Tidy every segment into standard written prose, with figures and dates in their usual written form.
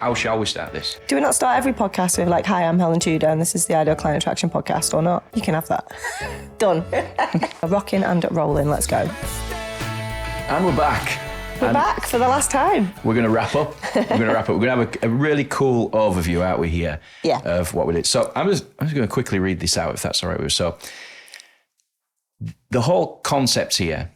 How shall we start this? Do we not start every podcast with like, hi, I'm Helen Tudor and this is the Ideal Client Attraction Podcast, or not? You can have that. Done. Rocking and rolling, let's go. And we're back. We're back for the last time. We're going to wrap up. We're going to have a really cool overview out with here of what we did. So I'm just going to quickly read this out, if that's all right with you. So the whole concept here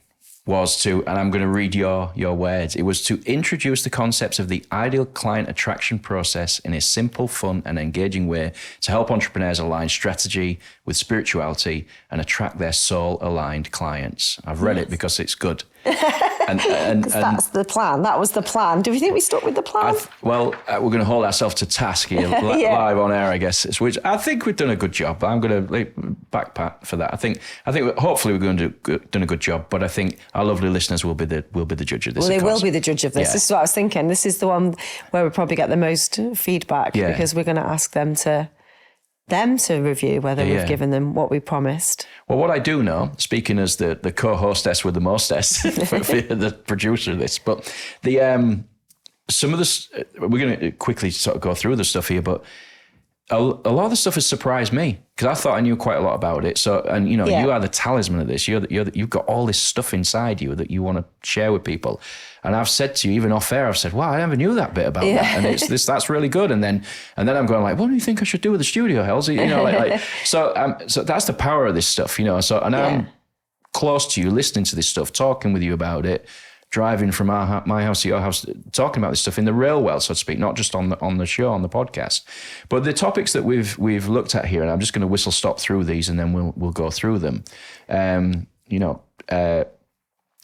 was to, and I'm going to read your words, it was to introduce the concepts of the ideal client attraction process in a simple, fun and engaging way to help entrepreneurs align strategy with spirituality and attract their soul-aligned clients. I've read it because it's good. And that's the plan. That was the plan. Do we think we stuck with the plan? We're going to hold ourselves to task here, live on air, I guess. Which I think we've done a good job. I'm going to back pat for that. I think hopefully we're going to done a good job. But I think our lovely listeners will be the judge of this. Well, they will be the judge of this. Yeah. This is what I was thinking. This is the one where we probably get the most feedback because we're going to ask them to review whether we've given them what we promised. Well, what I do know, speaking as the co-hostess with the mostess, for the producer of this, but some of this, we're going to quickly sort of go through the stuff here, but a lot of the stuff has surprised me because I thought I knew quite a lot about it. So, and you are the talisman of this. You've got all this stuff inside you that you want to share with people. And I've said to you, even off air, I've said, wow, I never knew that bit about that. And that's really good. And then I'm going like, what do you think I should do with the studio, Hells? So that's the power of this stuff, So, and I'm close to you, listening to this stuff, talking with you about it, driving from my house to your house, talking about this stuff in the real world, so to speak, not just on the show, on the podcast. But the topics that we've looked at here, and I'm just going to whistle stop through these, and then we'll go through them.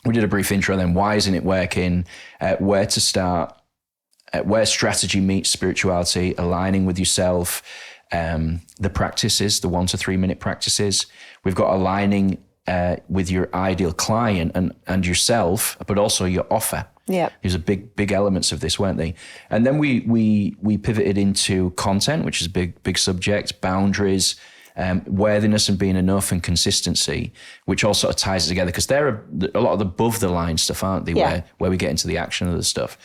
We did a brief intro. Then why isn't it working? Where to start? Where strategy meets spirituality? Aligning with yourself. The practices, the 1 to 3 minute practices. We've got aligning with your ideal client and yourself, but also your offer. Yeah, these are big elements of this, weren't they? And then we pivoted into content, which is a big subject, boundaries, worthiness and being enough, and consistency, which all sort of ties it together because they're a lot of the above the line stuff, aren't they? Yeah. Where we get into the action of the stuff.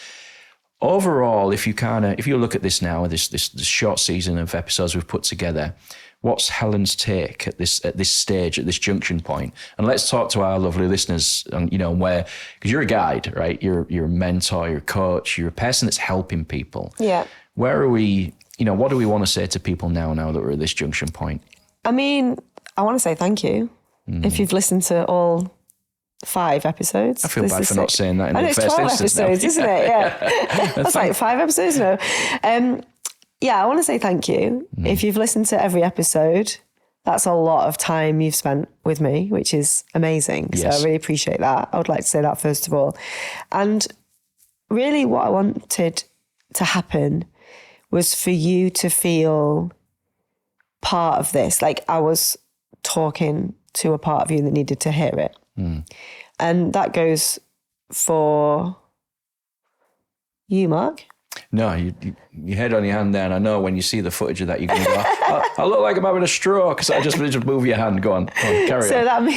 Overall, if you look at this now, this short season of episodes we've put together, what's Helen's take at this stage, at this junction point? And let's talk to our lovely listeners, where, because you're a guide, right? You're a mentor, you're a coach, you're a person that's helping people. Yeah. Where are we? What do we want to say to people now that we're at this junction point? I mean, I want to say thank you if you've listened to all 5 episodes. I feel bad for not saying that in the first instance. It's 12 episodes, isn't it? Yeah. That's like 5 episodes now. I want to say thank you. If you've listened to every episode, that's a lot of time you've spent with me, which is amazing. Yes. So I really appreciate that. I would like to say that first of all. And really what I wanted to happen was for you to feel part of this. Like I was talking to a part of you that needed to hear it. And that goes for you, Mark. No, you head on your hand there, and I know when you see the footage of that, you're going to go, I look like I'm having a stroke, because I just move your hand. Go on, carry on.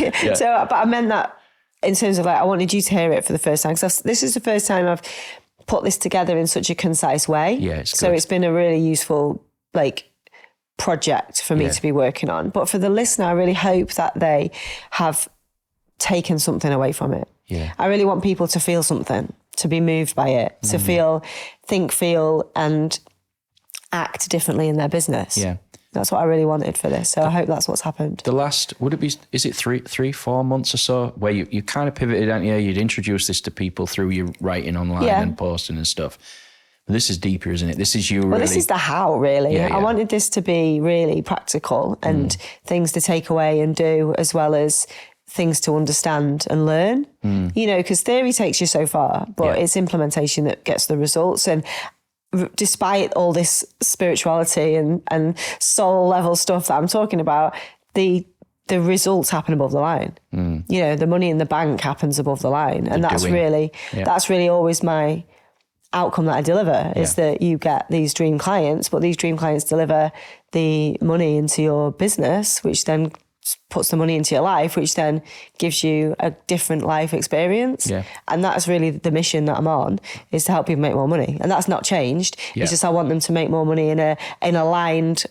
But I meant that in terms of like, I wanted you to hear it for the first time, because this is the first time I've put this together in such a concise way. Yeah, it's been a really useful project for me to be working on. But for the listener, I really hope that they have taken something away from it. Yeah. I really want people to feel something, to be moved by it, to think, feel, and act differently in their business. Yeah. That's what I really wanted for this. So I hope that's what's happened. The last, is it 3-4 months or so, where you kind of pivoted, aren't you? You'd introduce this to people through your writing online and posting and stuff. But this is deeper, isn't it? This is you really. Well, this is the how, really. Yeah, I wanted this to be really practical and things to take away and do, as well as things to understand and learn, because theory takes you so far, but it's implementation that gets the results. And despite all this spirituality and soul level stuff that I'm talking about, the results happen above the line. The money in the bank happens above the line. And that's really always my outcome that I deliver, is that you get these dream clients, but these dream clients deliver the money into your business, which then puts the money into your life, which then gives you a different life experience. Yeah. And that's really the mission that I'm on, is to help people make more money. And that's not changed. Yeah. It's just I want them to make more money in an aligned,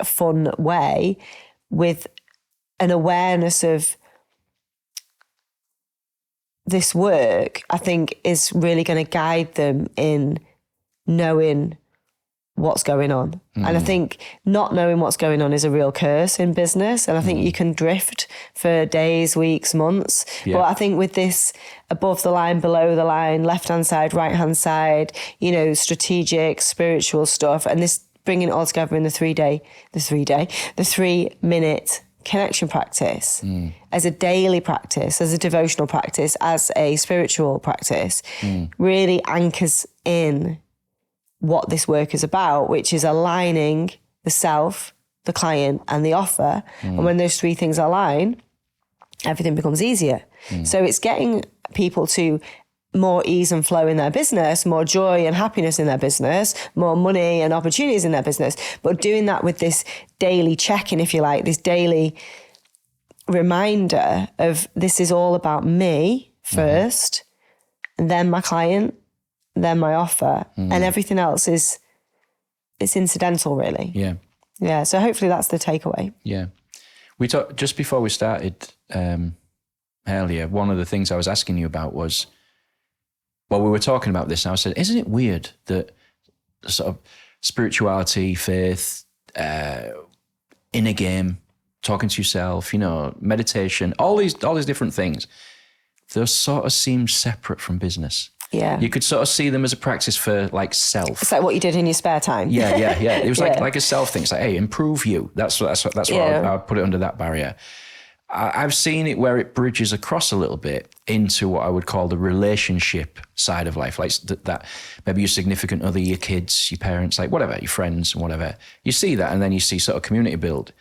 fun way, with an awareness of this work, I think, is really going to guide them in knowing what's going on. And I think not knowing what's going on is a real curse in business. And I think you can drift for days, weeks, months. Yeah. But I think with this above the line, below the line, left-hand side, right-hand side, strategic, spiritual stuff, and this bringing it all together in the 3-minute connection practice, as a daily practice, as a devotional practice, as a spiritual practice, really anchors in what this work is about, which is aligning the self, the client, and the offer. And when those three things align, everything becomes easier. So it's getting people to more ease and flow in their business, more joy and happiness in their business, more money and opportunities in their business, but doing that with this daily check-in, if you like, this daily reminder of this is all about me first, and then my client, then my offer, and everything else it's incidental, really. Yeah. Yeah. So hopefully that's the takeaway. Yeah. We talked just before we started earlier. One of the things I was asking you about was, well, we were talking about this, and I said, isn't it weird that sort of spirituality, faith, inner game, talking to yourself, meditation, all these different things, those sort of seem separate from business. Yeah. You could sort of see them as a practice for like self. It's like what you did in your spare time. Yeah. It was like a self thing. It's like, hey, improve you. That's what I'd put it under that barrier. I've seen it where it bridges across a little bit into what I would call the relationship side of life, like that maybe your significant other, your kids, your parents, like whatever, your friends, whatever. You see that, and then you see sort of community build.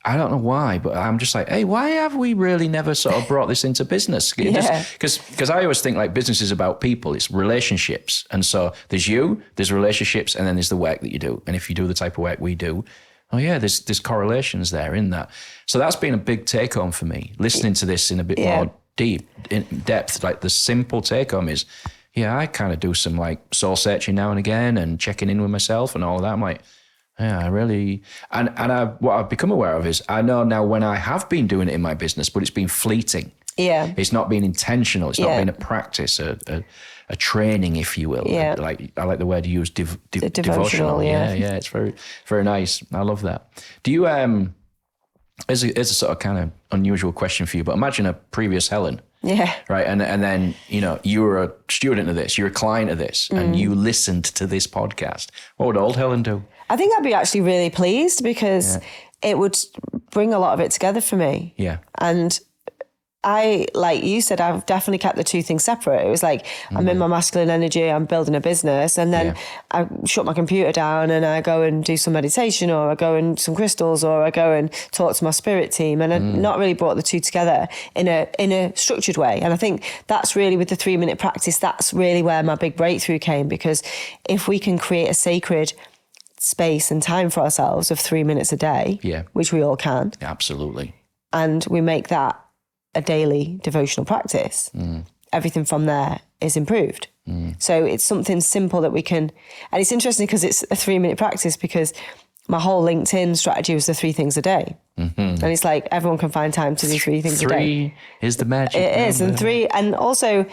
I don't know why, but I'm just like, hey, why have we really never sort of brought this into business? Because I always think like business is about people, it's relationships. And so there's you, there's relationships, and then there's the work that you do. And if you do the type of work we do, oh yeah, there's correlations there in that. So that's been a big take home for me, listening to this in a bit more in depth. Like the simple take home is, yeah, I kind of do some like soul searching now and again and checking in with myself and all of that. I'm like, yeah, I really, and what I've become aware of is I know now when I have been doing it in my business, but it's been fleeting. Yeah. It's not been intentional. It's not been a practice, a training, if you will. Yeah. I like the word you use, devotional. devotional. Yeah. It's very, very nice. I love that. Do you, here's a sort of kind of unusual question for you, but imagine a previous Helen. Yeah. Right. And then, you were a student of this, you're a client of this, and you listened to this podcast. What would old Helen do? I think I'd be actually really pleased, because it would bring a lot of it together for me. Yeah. And I, like you said, I've definitely kept the two things separate. It was like, I'm in my masculine energy, I'm building a business, and then I shut my computer down and I go and do some meditation, or I go and some crystals, or I go and talk to my spirit team. And I've not really brought the two together in a structured way. And I think that's really, with the 3-minute practice, that's really where my big breakthrough came, because if we can create a sacred space and time for ourselves of 3 minutes a day, which we all can. Absolutely. And we make that a daily devotional practice, everything from there is improved. So it's something simple that we can, and it's interesting because it's a 3-minute practice, because my whole LinkedIn strategy was the 3 things a day. And it's like everyone can find time to do 3 things a day. 3 is the magic. It is. And 3, and also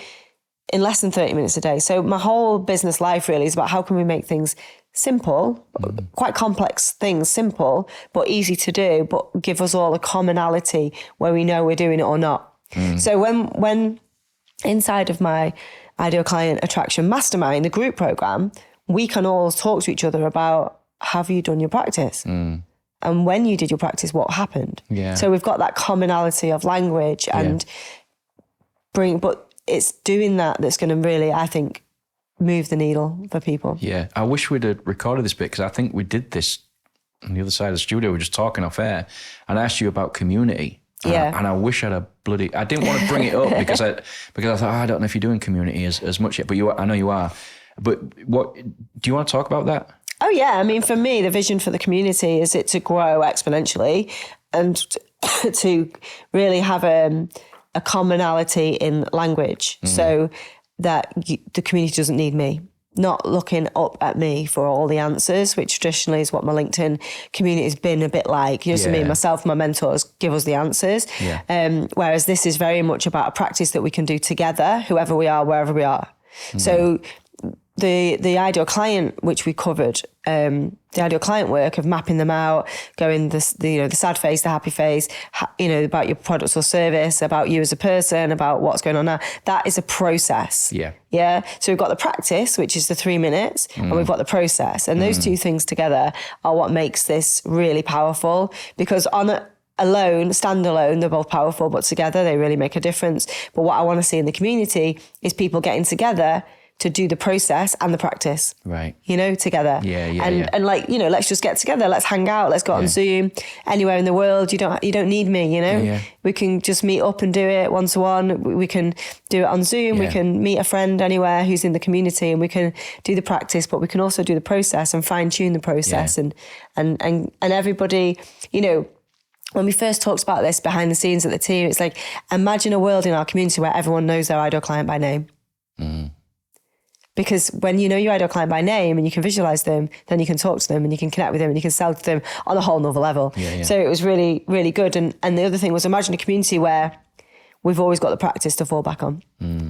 in less than 30 minutes a day. So my whole business life really is about how can we make things simple, quite complex things simple, but easy to do, but give us all a commonality where we know we're doing it or not. So when inside of my Ideal Client Attraction Mastermind, the group program, we can all talk to each other about, have you done your practice? And when you did your practice, what happened? Yeah. So we've got that commonality of language and but it's doing that that's going to really, I think, move the needle for people. Yeah. I wish we'd have recorded this bit, because I think we did this on the other side of the studio. We were just talking off air, and I asked you about community. And I wish I'd I didn't want to bring it up because I thought, I don't know if you're doing community as much yet, but I know you are. But do you want to talk about that? Oh yeah. I mean, for me, the vision for the community is it to grow exponentially. to really have a commonality in language so that the community doesn't need me. Not looking up at me for all the answers, which traditionally is what my LinkedIn community has been a bit like. You know what I mean? Myself, my mentors give us the answers. Yeah. Whereas this is very much about a practice that we can do together, whoever we are, wherever we are. So the ideal client, which we covered, the ideal client work of mapping them out, going the sad phase, the happy phase, about your product or service, about you as a person, about what's going on now. That is a process. Yeah. Yeah. So we've got the practice, which is the 3 minutes, and we've got the process. And those two things together are what makes this really powerful, because standalone, they're both powerful, but together they really make a difference. But what I want to see in the community is people getting together to do the process and the practice, right? Together. And let's just get together. Let's hang out. Let's go on Zoom anywhere in the world. You don't need me. We can just meet up and do it one to one. We can do it on Zoom. We can meet a friend anywhere who's in the community, and we can do the practice. But we can also do the process and fine tune the process. And everybody, when we first talked about this behind the scenes at the team, it's like, imagine a world in our community where everyone knows their ideal client by name. Because when you know your ideal client by name and you can visualize them, then you can talk to them and you can connect with them and you can sell to them on a whole nother level. So it was really, really good. And the other thing was, imagine a community where we've always got the practice to fall back on.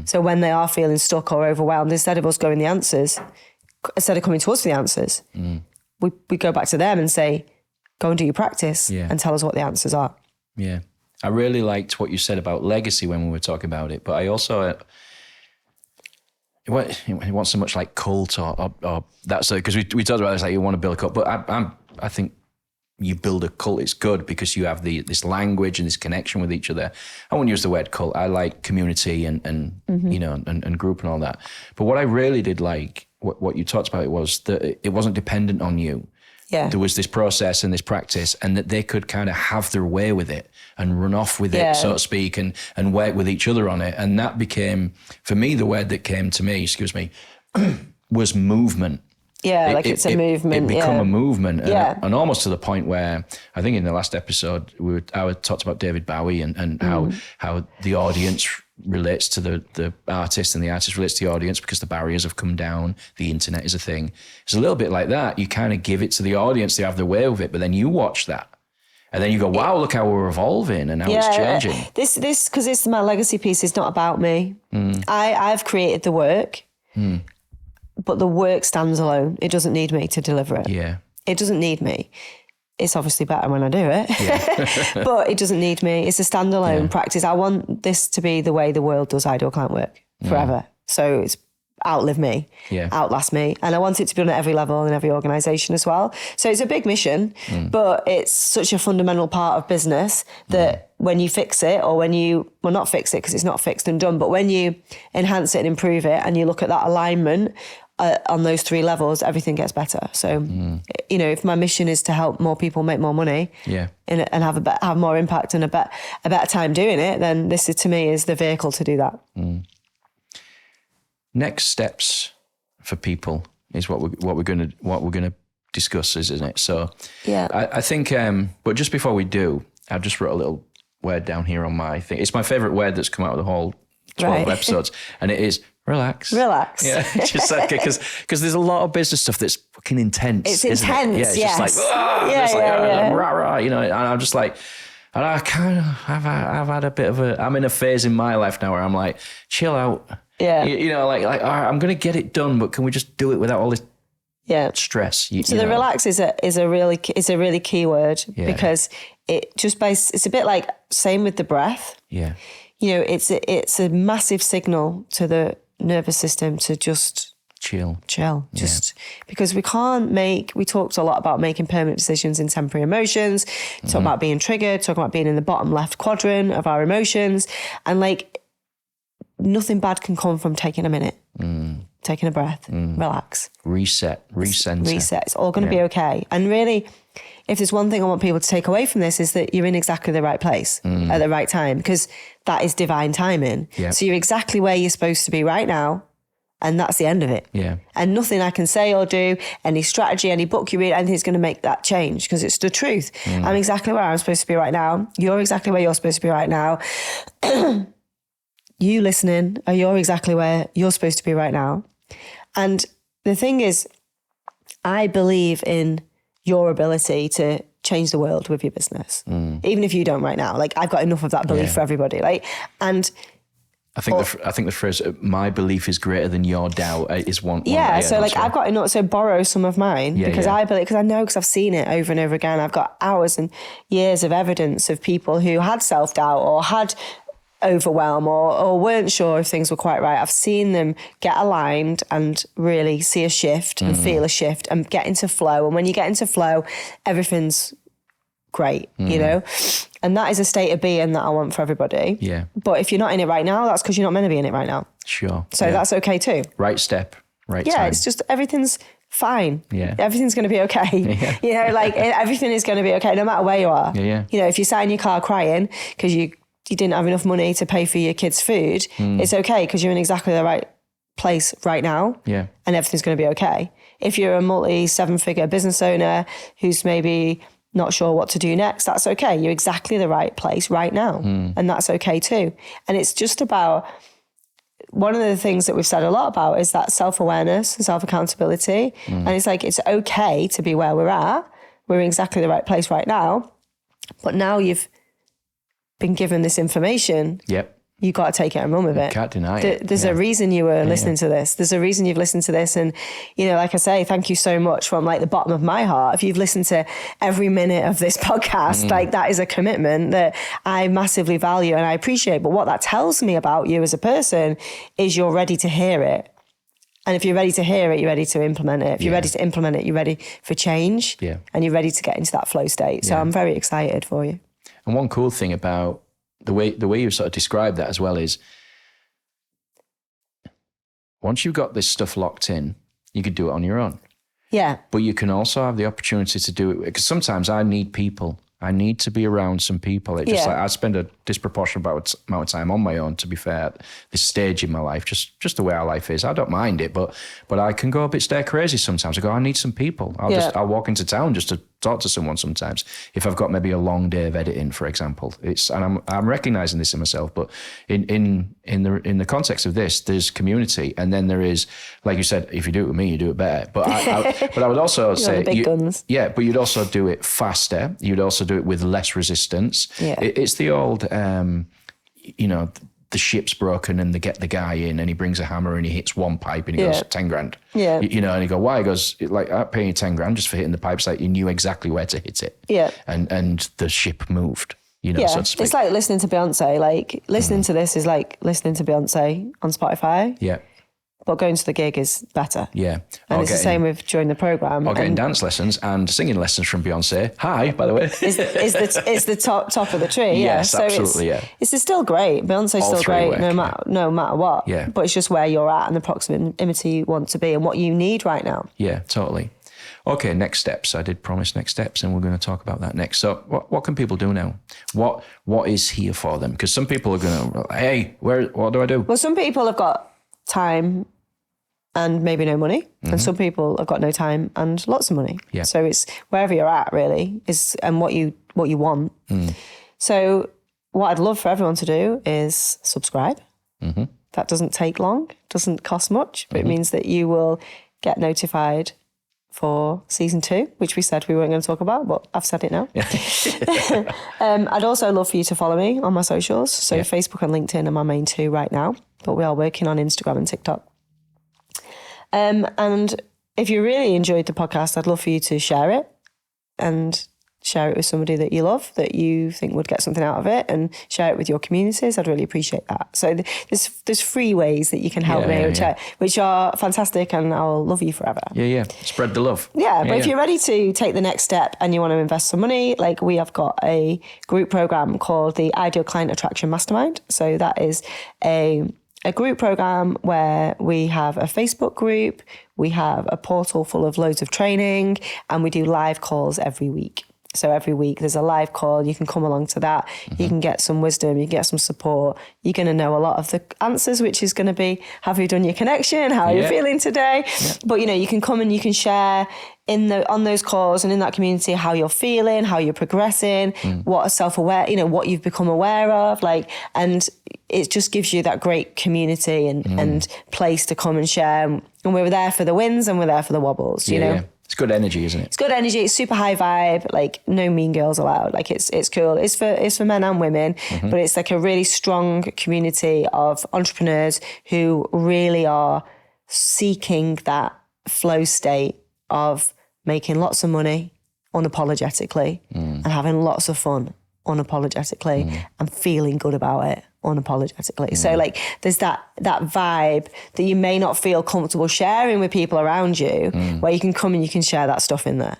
So when they are feeling stuck or overwhelmed, instead of us coming to us for the answers, we go back to them and say, go and do your practice and tell us what the answers are. Yeah. I really liked what you said about legacy when we were talking about it, but I also... It wasn't so much like cult or that's because we talked about this, like you want to build a cult, but I think you build a cult, it's good because you have this language and this connection with each other. I won't use the word cult. I like community and group and all that. But what I really did like, what you talked about, it was that it wasn't dependent on you. Yeah. There was this process and this practice, and that they could kind of have their way with it and run off with it, so to speak, and work with each other on it. And that became, for me, the word that came to me, was movement. Yeah, it's a movement. It become a movement. And almost to the point where, I think in the last episode, I talked about David Bowie and how the audience relates to the artist and the artist relates to the audience because the barriers have come down. The internet is a thing. It's a little bit like that. You kind of give it to the audience. They have their way with it, but then you watch that. And then you go, wow, look how we're evolving and how it's changing. This, because it's my legacy piece, is not about me. I've created the work, but the work stands alone. It doesn't need me to deliver it. Yeah. It doesn't need me. It's obviously better when I do it, but it doesn't need me. It's a standalone practice. I want this to be the way the world does ideal client work forever. So it's outlive me, outlast me. And I want it to be done at every level in every organisation as well. So it's a big mission, but it's such a fundamental part of business that when you fix it, or not fix it because it's not fixed and done, but when you enhance it and improve it and you look at that alignment on those 3 levels, everything gets better. So, if my mission is to help more people make more money and have more impact and a better time doing it, then this is, to me, is the vehicle to do that. Next steps for people is what we're going to discuss, isn't it? So, I think. But just before we do, I just wrote a little word down here on my thing. It's my favorite word that's come out of the whole 12 episodes, and it is relax. Relax. Yeah, just like because there's a lot of business stuff that's fucking intense. It's intense. It? Yeah, it's just like rah rah, and I'm just like, and I've had a bit of I'm in a phase in my life now where I'm like, chill out. Yeah. Like all right, I'm gonna get it done, but can we just do it without all this stress? So the relax is a really key word because it's a bit like same with the breath. Yeah. It's a massive signal to the nervous system to just chill, because we talked a lot about making permanent decisions in temporary emotions, talk about being triggered, talk about being in the bottom left quadrant of our emotions, and like nothing bad can come from taking a minute, taking a breath, relax, reset. It's all going to be okay. And really, if there's one thing I want people to take away from this, is that you're in exactly the right place at the right time, because that is divine timing. Yep. So you're exactly where you're supposed to be right now And that's the end of it. Yeah. And nothing I can say or do, any strategy, any book you read, anything's going to make that change, because it's the truth. I'm exactly where I'm supposed to be right now. You're exactly where you're supposed to be right now. You listening, you're exactly where you're supposed to be right now. And the thing is, I believe in your ability to change the world with your business, even if you don't right now. Like, I've got enough of that belief for everybody. Like, and I think the phrase "my belief is greater than your doubt" is one. Yeah, so like I've got enough. So borrow some of mine because I believe, because I know, because I've seen it over and over again. I've got hours and years of evidence of people who had self-doubt or had overwhelm or weren't sure if things were quite right. I've seen them get aligned and really see a shift and feel a shift and get into flow. And when you get into flow, everything's great, you know? And that is a state of being that I want for everybody. Yeah. But if you're not in it right now, that's because you're not meant to be in it right now. Sure. So that's okay too. Right step, right time. Yeah, it's just everything's fine. Yeah. Everything's going to be okay. Yeah. You know, like everything is going to be okay no matter where you are. Yeah. You know, if you sat in your car crying because you didn't have enough money to pay for your kids' food, it's okay because you're in exactly the right place right now. Yeah. And everything's going to be okay. If you're a multi-7-figure business owner who's maybe not sure what to do next, that's okay. You're exactly the right place right now. And that's okay too. And it's just about, one of the things that we've said a lot about is that self-awareness and self-accountability. And it's like, it's okay to be where we're at. We're in exactly the right place right now. But now you've been given this information. Yep. You got to take it and run with it. Can't deny it. There's a reason you were listening to this. There's a reason you've listened to this. And, you know, like I say, thank you so much from like the bottom of my heart. If you've listened to every minute of this podcast, like that is a commitment that I massively value and I appreciate. But what that tells me about you as a person is you're ready to hear it. And if you're ready to hear it, you're ready to implement it. If you're ready to implement it, you're ready for change. Yeah. And you're ready to get into that flow state. So I'm very excited for you. And one cool thing about the way you sort of described that as well is, once you've got this stuff locked in, you could do it on your own. Yeah. But you can also have the opportunity to do it, because sometimes I need people. I need to be around some people. It's just like I spend a disproportionate amount of time on my own, to be fair, at this stage in my life, just the way our life is. I don't mind it, but I can go a bit stir crazy sometimes. I go, I need some people. I'll walk into town just to talk to someone sometimes. If I've got maybe a long day of editing, for example, and I'm recognizing this in myself, but in the context of this, there's community, and then there is, like you said, if you do it with me, you do it better. But I would also say, the big guns. Yeah, but you'd also do it faster. You'd also do it with less resistance. Yeah. It's the old, the ship's broken and they get the guy in and he brings a hammer and he hits one pipe and he goes, 10 grand. Yeah. You know, and you go, why? He goes, like, I'm paying you 10 grand just for hitting the pipes. Like, you knew exactly where to hit it. Yeah. And the ship moved, so to speak. It's like listening to Beyonce. Like, listening to this is like listening to Beyonce on Spotify. Yeah. But going to the gig is better. Yeah. And it's the same with joining the program. Or getting dance lessons and singing lessons from Beyonce. Hi, by the way. It's the top of the tree. Yes, so absolutely. It's still great. Beyonce's still great no matter what. Yeah. But it's just where you're at and the proximity you want to be and what you need right now. Yeah, totally. Okay, next steps. I did promise next steps, and we're going to talk about that next. So what can people do now? What is here for them? Because some people are going to, hey, what do I do? Well, some people have got time and maybe no money. And some people have got no time and lots of money. Yeah. So it's wherever you're at really and what you want. So what I'd love for everyone to do is subscribe. That doesn't take long, doesn't cost much, but it means that you will get notified for season 2, which we said we weren't going to talk about, but I've said it now. I'd also love for you to follow me on my socials. So Facebook and LinkedIn are my main 2 right now, but we are working on Instagram and TikTok. And if you really enjoyed the podcast, I'd love for you to share it and share it with somebody that you love, that you think would get something out of it, and share it with your communities. I'd really appreciate that. So there's free ways that you can help me, which are fantastic, and I'll love you forever. Yeah. Spread the love. Yeah, but if you're ready to take the next step and you want to invest some money, like we have got a group program called the Ideal Client Attraction Mastermind. So that is a group program where we have a Facebook group, we have a portal full of loads of training, and we do live calls every week. So every week there's a live call. You can come along to that. You can get some wisdom. You can get some support. You're going to know a lot of the answers, which is going to be, have you done your connection? How are you feeling today? But, you can come and you can share on those calls and in that community how you're feeling, how you're progressing, what are self-aware, what you've become aware of, and it just gives you that great community and place to come and share. And we're there for the wins and we're there for the wobbles, you know. It's good energy, isn't it? It's good energy. It's super high vibe. No mean girls allowed. It's cool. It's for men and women, but it's like a really strong community of entrepreneurs who really are seeking that flow state of making lots of money unapologetically and having lots of fun unapologetically and feeling good about it unapologetically. So there's that vibe that you may not feel comfortable sharing with people around you, where you can come and you can share that stuff in there.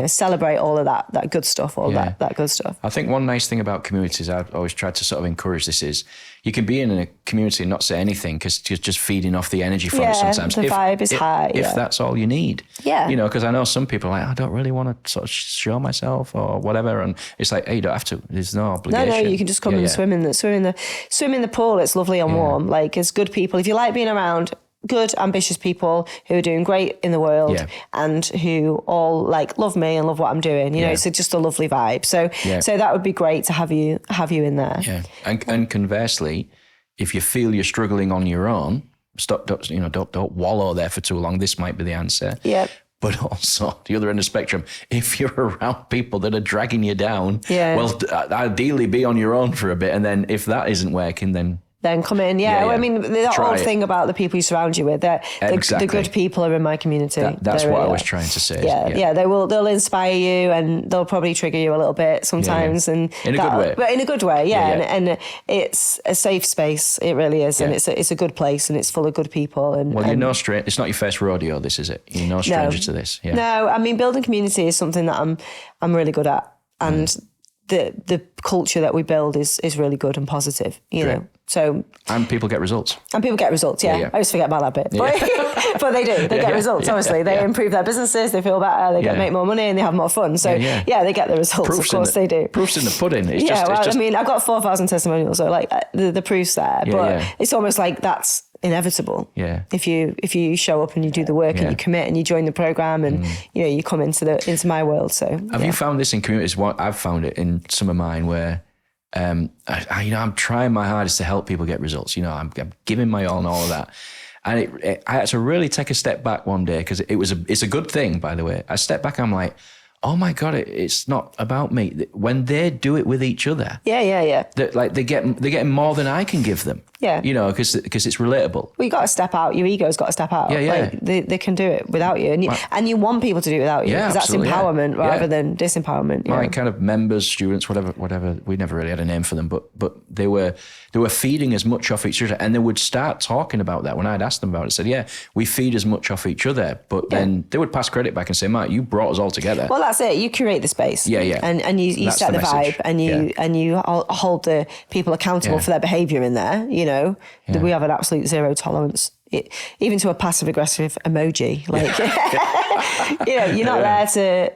Celebrate all of that good stuff, that good stuff. I think one nice thing about communities, I've always tried to sort of encourage this, is you can be in a community and not say anything because you're just feeding off the energy from it sometimes. The vibe is high. If that's all you need. Yeah. Because I know some people are like, I don't really want to sort of show myself or whatever. And it's like, hey, you don't have to. There's no obligation. No, you can just come and swim in the pool. It's lovely and warm. It's good people. If you like being around good, ambitious people who are doing great in the world and who all love me and love what I'm doing, it's just a lovely vibe. So that would be great to have you in there. Yeah. And conversely, if you feel you're struggling on your own, don't wallow there for too long. This might be the answer. Yeah. But also, the other end of the spectrum, if you're around people that are dragging you down, well, ideally be on your own for a bit. And then if that isn't working, then come in. I mean, the whole thing about the people you surround you with, the good people are in my community. That's what I was trying to say. They'll inspire you and they'll probably trigger you a little bit sometimes. And in a good way. But in a good way, And it's a safe space. It really is. And it's a good place and it's full of good people. Well, you're no stranger. It's not your first rodeo, this, is it? You're no stranger to this. Yeah. No, I mean, building community is something that I'm really good at. And the culture that we build is really good and positive, you know. So and people get results. And people get results, I always forget about that bit. But they do. They get results, obviously. They improve their businesses, they feel better, they make more money and they have more fun. So they get the results, of course they do. Proof's in the pudding. It's I mean, I've got 4,000 testimonials, so the proof's there. But it's almost like that's inevitable. If you show up and you do the work and you commit and you join the program and you come into my world. So have you found this in communities? What I've found it in some of mine where I'm trying my hardest to help people get results. I'm giving my all and all of that. And I had to really take a step back one day because it's a good thing, by the way. I stepped back, I'm like, oh my God, it's not about me. When they do it with each other. They're getting more than I can give them. Because it's relatable. Well, you got to step out. Your ego's got to step out. They can do it without you. And you want people to do it without you. Because that's empowerment rather than disempowerment. My kind of members, students, whatever, we never really had a name for them, but they were feeding as much off each other. And they would start talking about that when I'd asked them about it. I said, we feed as much off each other. But then they would pass credit back and say, Mark, you brought us all together. Well, that's it. You curate the space. And you set the vibe and you hold the people accountable for their behaviour in there, We have an absolute zero tolerance, even to a passive aggressive emoji. You're not there to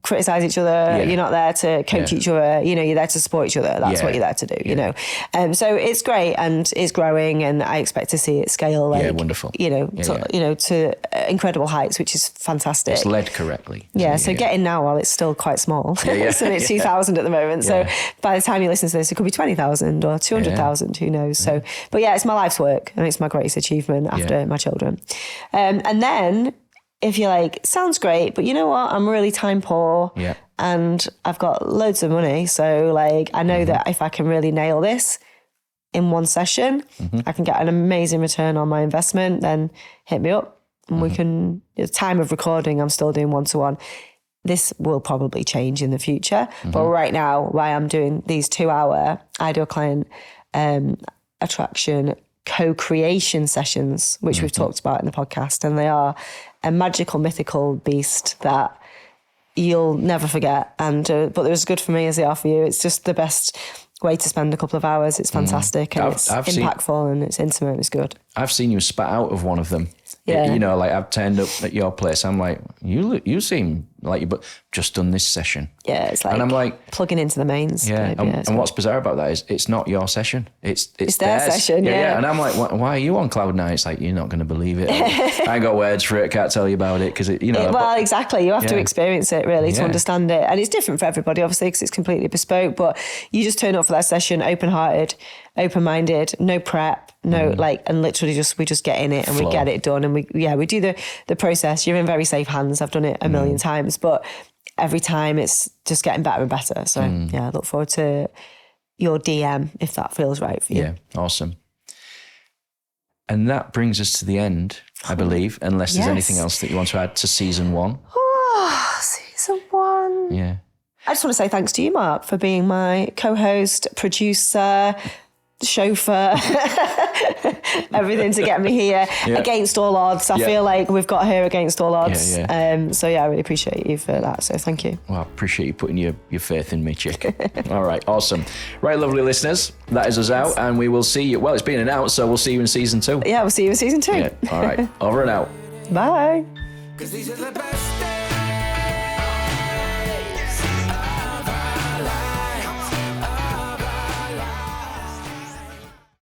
criticize each other. You're not there to coach each other. You're there to support each other. That's what you're there to do. So it's great and it's growing, and I expect to see it scale. Wonderful. To incredible heights, which is fantastic. It's led correctly. So get in now while it's still quite small. So it's 2,000 at the moment. So by the time you listen to this, it could be 20,000 or 200,000. Who knows? So, but it's my life's work and it's my greatest achievement after my children. And then, if you're like, sounds great, but you know what? I'm really time poor and I've got loads of money. So I know that if I can really nail this in one session, I can get an amazing return on my investment, then hit me up and we can, at the time of recording, I'm still doing one-to-one. This will probably change in the future. But right now, while I'm doing these 2-hour, I do a client attraction co-creation sessions, which we've talked about in the podcast. And they are a magical, mythical beast that you'll never forget. And but they're as good for me as they are for you. It's just the best way to spend a couple of hours. It's fantastic and it's impactful and it's intimate. It's good. I've seen you spat out of one of them. I've turned up at your place. I'm like, you seem like you, but just done this session. Yeah, it's like, and I'm like plugging into the mains. Yeah, and what's bizarre about that is it's not your session. It's their theirs. session. Yeah. And I'm like, why are you on cloud nine? It's like, you're not going to believe it. I ain't got words for it. I can't tell you about it because exactly. You have to experience it really to understand it, and it's different for everybody, obviously, because it's completely bespoke. But you just turn up for that session, open-hearted, open-minded, no prep, no and literally we just get in it and we get it done, and we do the process. You're in very safe hands. I've done it a million times, but every time it's just getting better and better. So I look forward to your DM if that feels right for you. Yeah, awesome. And that brings us to the end, I believe, unless there's anything else that you want to add to season 1. Oh, season 1. Yeah. I just want to say thanks to you, Mark, for being my co-host, producer, chauffeur, everything to get me here against all odds. I feel like we've got here against all odds. So I really appreciate you for that. So thank you. Well, I appreciate you putting your faith in me, chick. All right, awesome. Right, lovely listeners, that is us out, and we will see you. Well, it's been announced, so we'll see you in season 2. Yeah, we'll see you in season 2. Yeah. All right, over and out. Bye. 'Cause these are the best